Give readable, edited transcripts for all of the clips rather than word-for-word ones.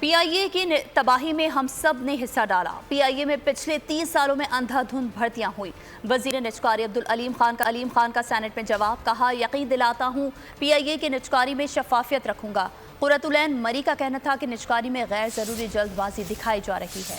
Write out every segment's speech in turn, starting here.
پی آئی اے کی تباہی میں ہم سب نے حصہ ڈالا۔ پی آئی اے میں پچھلے 30 سالوں میں اندھا دھند بھرتیاں ہوئی۔ وزیر نجکاری عبدالعلیم خان کا سینٹ میں جواب، کہا یقین دلاتا ہوں پی آئی اے کی نجکاری میں شفافیت رکھوں گا۔ قرۃ العین مری کا کہنا تھا کہ نجکاری میں غیر ضروری جلد بازی دکھائی جا رہی ہے۔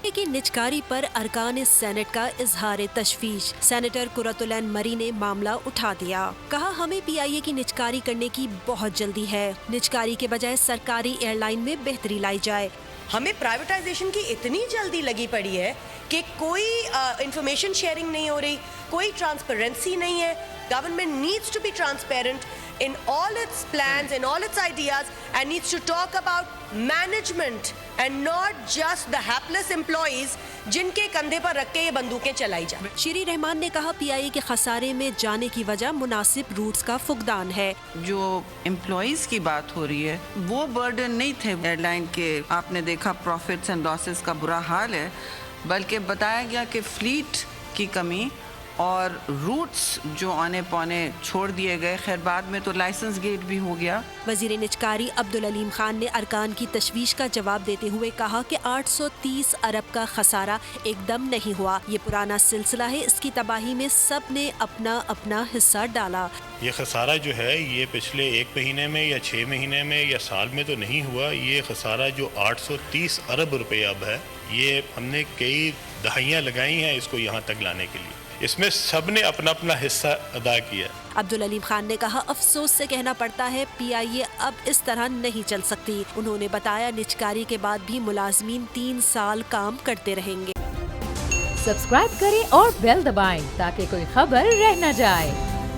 کی نجکاری پر ارکان سینٹ کا اظہار تشویش، سینیٹر قرۃ العین مری نے معاملہ اٹھا دیا، کہا ہمیں پی آئی اے کی نجکاری کرنے کی بہت جلدی ہے، نجکاری کے بجائے سرکاری ایئر لائن میں بہتری لائی جائے۔ ہمیں پرائیویٹائزیشن کی اتنی جلدی لگی پڑی ہے کہ کوئی انفارمیشن شیئرنگ نہیں ہو رہی، کوئی ٹرانسپیرنسی نہیں ہے۔ Government needs to be transparent in all its plans, in all its ideas, and needs to talk about management and not just the hapless employees جن کے کندھے پر رکھ کے یہ بندوقیں چلائی جائیں۔ شیری رحمان نے کہا پی آئی اے کے خسارے میں جانے کی وجہ مناسب روٹس کا فقدان ہے۔ جو امپلائیز کی بات ہو رہی ہے وہ برڈن نہیں تھے ایئر لائن کے، آپ نے دیکھا پروفٹس اینڈ لاسز کا برا حال ہے، بلکہ بتایا گیا کہ فلیٹ کی کمی اور روٹس جو آنے پونے چھوڑ دیے گئے، خیر بعد میں تو لائسنس گیٹ بھی ہو گیا۔ وزیر نجکاری عبدالعلیم خان نے ارکان کی تشویش کا جواب دیتے ہوئے کہا کہ 830 ارب کا خسارہ ایک دم نہیں ہوا، یہ پرانا سلسلہ ہے، اس کی تباہی میں سب نے اپنا اپنا حصہ ڈالا۔ یہ خسارہ جو ہے یہ پچھلے 1 مہینے میں یا 6 مہینے میں یا سال میں تو نہیں ہوا، یہ خسارہ جو 830 ارب روپے اب ہے، یہ ہم نے کئی دہائیاں لگائی ہیں اس کو یہاں تک لانے کے لیے، اس میں سب نے اپنا اپنا حصہ ادا کیا۔ عبدالعلیم خان نے کہا افسوس سے کہنا پڑتا ہے پی آئی اے اب اس طرح نہیں چل سکتی۔ انہوں نے بتایا نجکاری کے بعد بھی ملازمین 3 سال کام کرتے رہیں گے۔ سبسکرائب کریں اور بیل دبائیں تاکہ کوئی خبر رہ نہ جائے۔